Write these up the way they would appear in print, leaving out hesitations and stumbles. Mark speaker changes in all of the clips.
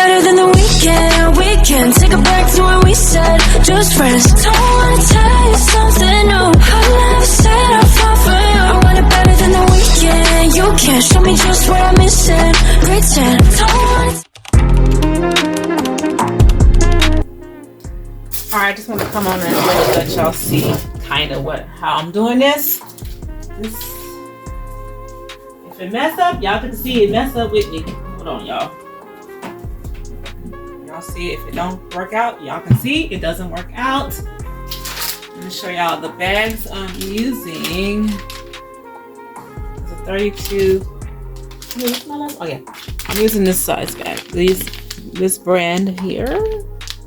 Speaker 1: better than the weekend. We can take a back to what we said. Just friends. Don't wanna tell you something new. I never said I'll fall for you. I want it better than the weekend. You can show me just what I'm missing. Pretend. Don't wanna.
Speaker 2: Alright, I just want to come on and really let y'all see kind of how I'm doing this. If it mess up, y'all can see it mess up with me. Hold on, y'all. Y'all see if it don't work out, y'all can see it doesn't work out. I'm going to show y'all the bags I'm using. It's a 32. Oh yeah, I'm using this size bag. This brand here.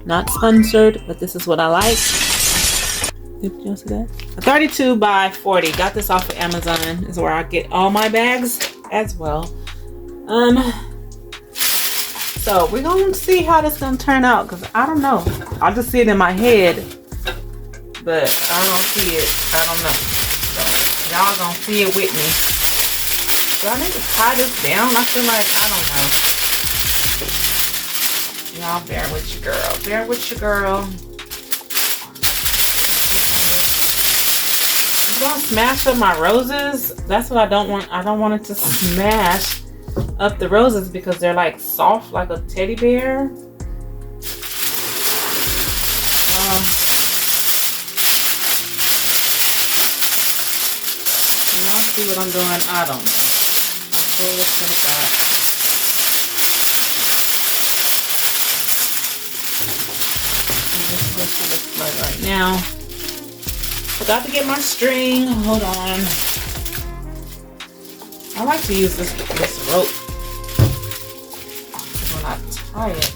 Speaker 2: Not sponsored, but this is what I like. Did you see that? A 32 by 40. Got this off of Amazon. Is where I get all my bags as well. So we're gonna see how this gonna turn out, because I don't know. I just see it in my head, but I don't see it. I don't know. So y'all gonna see it with me. Do I need to tie this down? I feel like I don't know. Y'all bear with your girl. Bear with your girl. I'm gonna smash up my roses. That's what I don't want. I don't want it to smash up the roses because they're like soft like a teddy bear. Y'all see what I'm doing? I don't know. Okay, let's put it back. This is what she looks like right now. Forgot to get my string. Hold on. I like to use this rope when I tie it.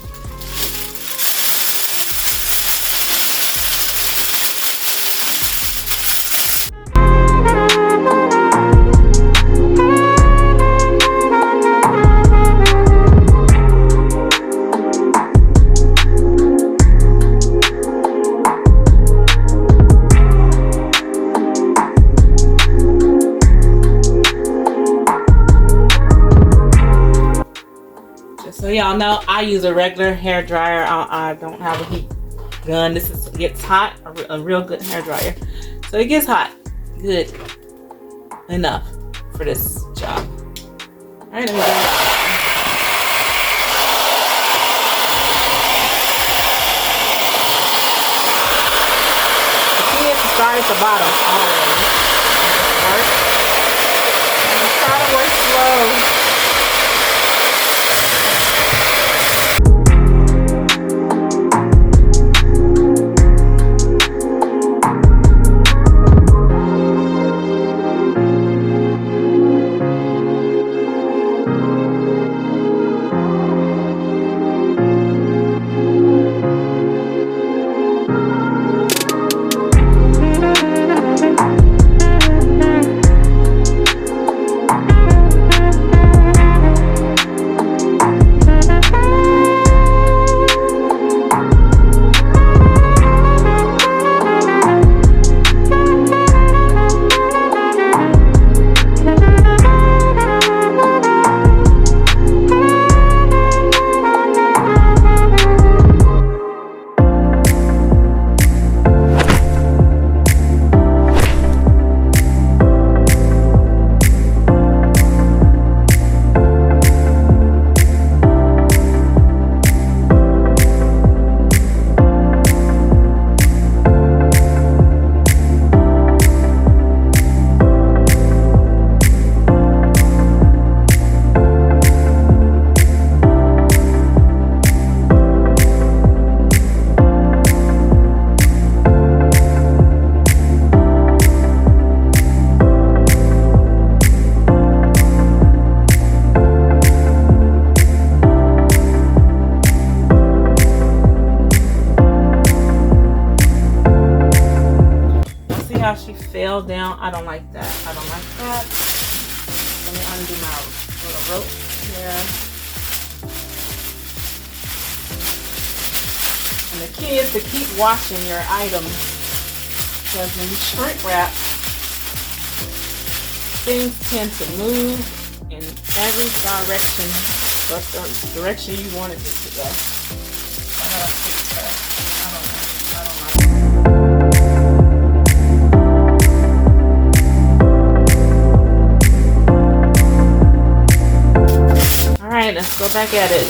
Speaker 2: So y'all know I use a regular hair dryer. I don't have a heat gun. This gets hot, a real good hair dryer. So it gets hot, good enough for this job. All right, let me bring it out. The key is to start at the bottom always. And try to work slow. How she fell down. I don't like that. I don't like that. Let me undo my little rope here. And the key is to keep washing your items, because when you shrink wrap, things tend to move in every direction but the direction you wanted it to go. I gotta fix her. Alright, let's go back at it.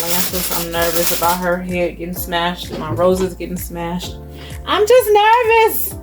Speaker 2: Like I said, I'm nervous about her head getting smashed and my roses getting smashed. I'm just nervous.